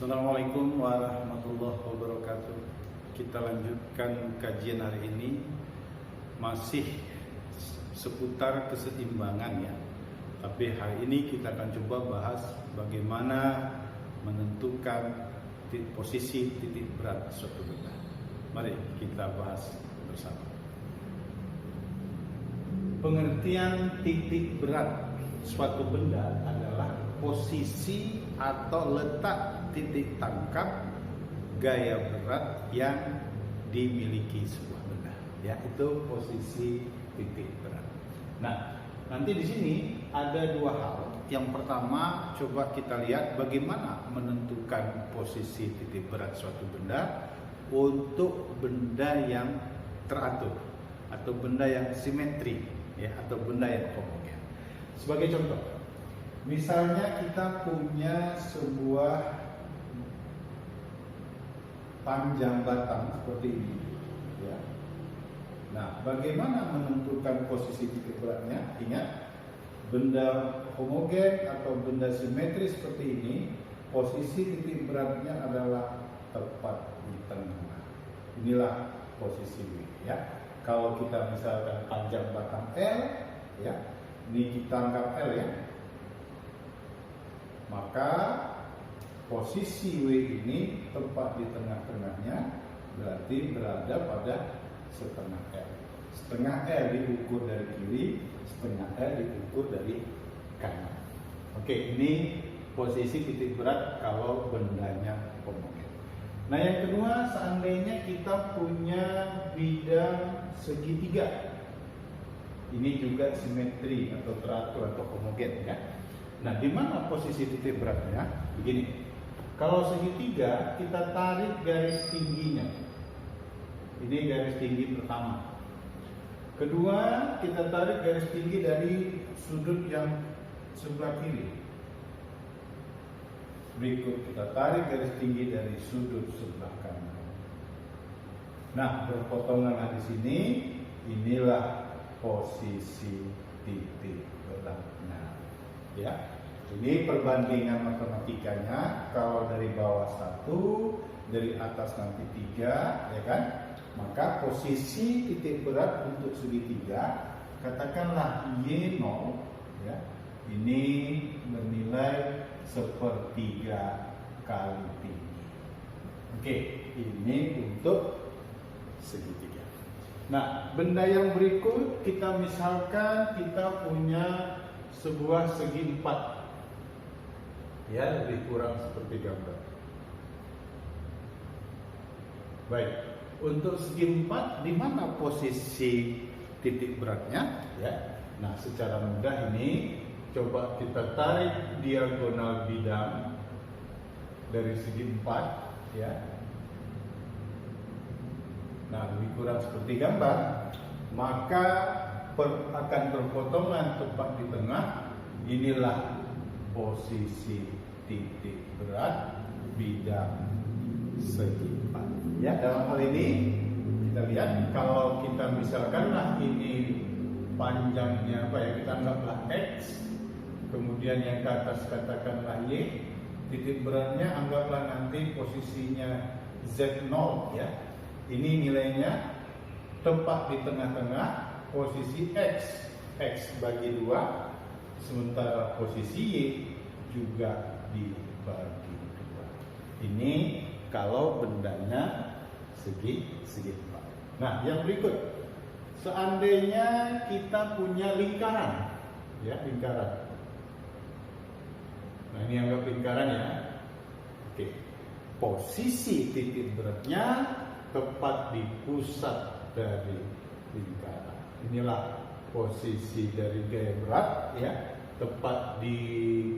Assalamualaikum warahmatullahi wabarakatuh. Kita lanjutkan kajian hari ini masih seputar keseimbangan ya. Tapi hari ini kita akan coba bahas bagaimana menentukan posisi titik berat suatu benda. Mari kita bahas bersama. Pengertian titik berat suatu benda adalah posisi atau letak titik tangkap gaya berat yang dimiliki sebuah benda. Ya, itu posisi titik berat. Nah, nanti di sini ada dua hal. Yang pertama, coba kita lihat bagaimana menentukan posisi titik berat suatu benda untuk benda yang teratur atau benda yang simetri, ya, atau benda yang homogen. Sebagai contoh, misalnya kita punya sebuah panjang batang seperti ini, ya. Nah, bagaimana menentukan posisi titik beratnya? Ingat, benda homogen atau benda simetris seperti ini, posisi titik beratnya adalah tepat di tengah. Inilah posisi W, ya. Kalau kita misalkan panjang batang L, ya, ini kita anggap L, ya. Maka posisi W ini tepat di tengah-tengahnya, berarti berada pada setengah L. Setengah L diukur dari kiri, setengah L diukur dari kanan. Oke, ini posisi titik berat kalau bendanya homogen. Nah, yang kedua, seandainya kita punya bidang segitiga. Ini juga simetri atau teratur atau homogen, ya. Nah, di mana posisi titik beratnya? Begini. Kalau segitiga, kita tarik garis tingginya. Ini garis tinggi pertama. Kedua, kita tarik garis tinggi dari sudut yang sebelah kiri. Berikut kita tarik garis tinggi dari sudut sebelah kanan. Nah, berpotongan di sini, inilah posisi titik beratnya. Ya, ini perbandingan matematikanya. Kalau dari bawah 1, dari atas nanti 3, ya kan? Maka posisi titik berat untuk segitiga, katakanlah Y0, ya. Ini bernilai 1/3 kali tinggi. Oke, ini untuk segitiga. Nah, benda yang berikut, kita misalkan kita punya sebuah segi 4, ya, lebih kurang seperti gambar. Baik, untuk segi 4, di mana posisi titik beratnya? Ya, nah, secara mudah ini coba kita tarik diagonal bidang dari segi 4, ya. Nah, lebih kurang seperti gambar, maka akan berpotongan tepat di tengah. Inilah posisi titik berat bidang segi 4. Ya, dalam hal ini kita lihat, kalau kita misalkanlah ini panjangnya apa ya, kita anggaplah X, kemudian yang ke atas katakanlah Y, titik beratnya anggaplah nanti posisinya Z0, ya. Ini nilainya tepat di tengah-tengah. Posisi X bagi 2, sementara posisi Y juga dibagi 2. Ini kalau bendanya segi 4. Nah, yang berikut, seandainya kita punya lingkaran, ya, lingkaran. Nah, ini anggap lingkaran, ya. Oke, posisi titik beratnya tepat di pusat dari lingkaran. Inilah posisi dari gaya berat, ya, tepat di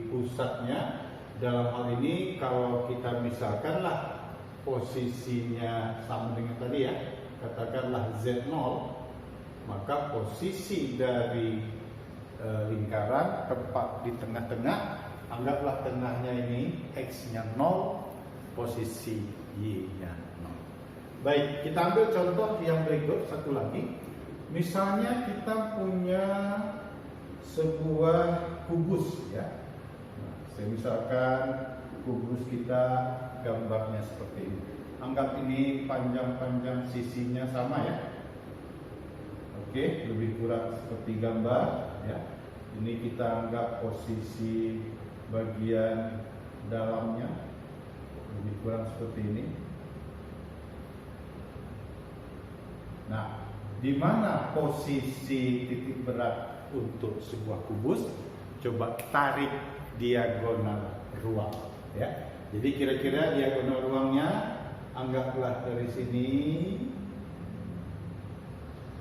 pusatnya. Dalam hal ini, kalau kita misalkanlah posisinya sama dengan tadi, ya, katakanlah Z0, maka posisi dari lingkaran tepat di tengah-tengah. Anggaplah tengahnya ini X-nya 0, posisi Y-nya 0. Baik, kita ambil contoh yang berikut, satu lagi. Misalnya kita punya sebuah kubus, ya. Nah, saya misalkan kubus kita gambarnya seperti ini. Anggap ini panjang-panjang sisinya sama ya. Oke, lebih kurang seperti gambar ya. Ini kita anggap posisi bagian dalamnya lebih kurang seperti ini. Nah, di mana posisi titik berat untuk sebuah kubus? Coba tarik diagonal ruang ya. Jadi kira-kira diagonal ruangnya anggaplah dari sini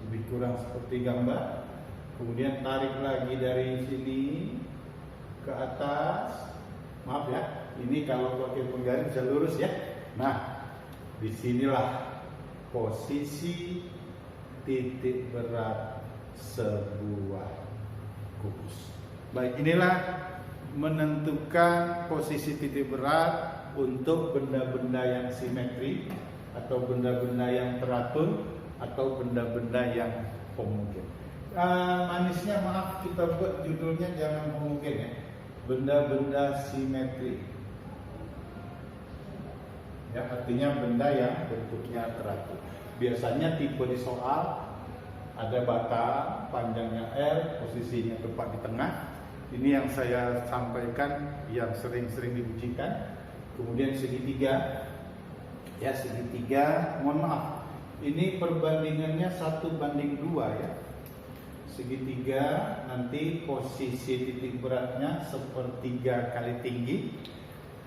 lebih kurang seperti gambar. Kemudian tarik lagi dari sini ke atas. Maaf ya, ini kalau pakai penggaris bisa lurus ya. Nah, disinilah posisi titik berat sebuah kubus. Baik, inilah menentukan posisi titik berat untuk benda-benda yang simetri atau benda-benda yang teratur atau benda-benda yang homogen. Manisnya maaf, kita buat judulnya jangan homogen ya, benda-benda simetri ya, artinya benda yang bentuknya teratur. Biasanya tipe di soal ada bata panjangnya R, posisinya tepat di tengah. Ini yang saya sampaikan yang sering-sering diujikan. Kemudian segitiga ya, segitiga, mohon maaf, ini perbandingannya 1:2 ya. Segitiga nanti posisi titik beratnya 1/3 kali tinggi.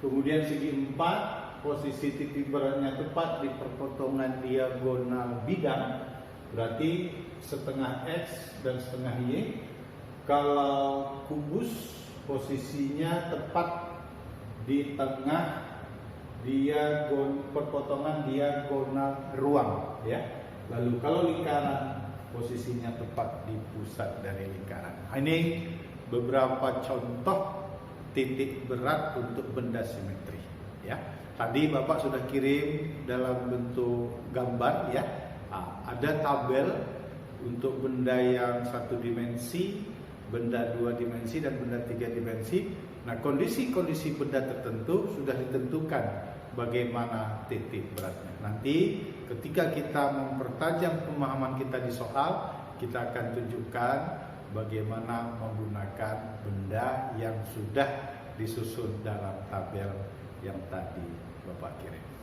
Kemudian segi 4, posisi titik beratnya tepat di perpotongan diagonal bidang, berarti setengah X dan setengah Y. Kalau kubus posisinya tepat di tengah perpotongan diagonal ruang ya. Lalu kalau lingkaran posisinya tepat di pusat dari lingkaran. Ini beberapa contoh titik berat untuk benda simetri ya. Tadi Bapak sudah kirim dalam bentuk gambar ya. Ada tabel untuk benda yang 1 dimensi, benda 2 dimensi dan benda 3 dimensi. Nah, kondisi-kondisi benda tertentu sudah ditentukan bagaimana titik beratnya. Nanti ketika kita mempertajam pemahaman kita di soal, kita akan tunjukkan bagaimana menggunakan benda yang sudah disusun dalam tabel yang tadi Bapak kirim.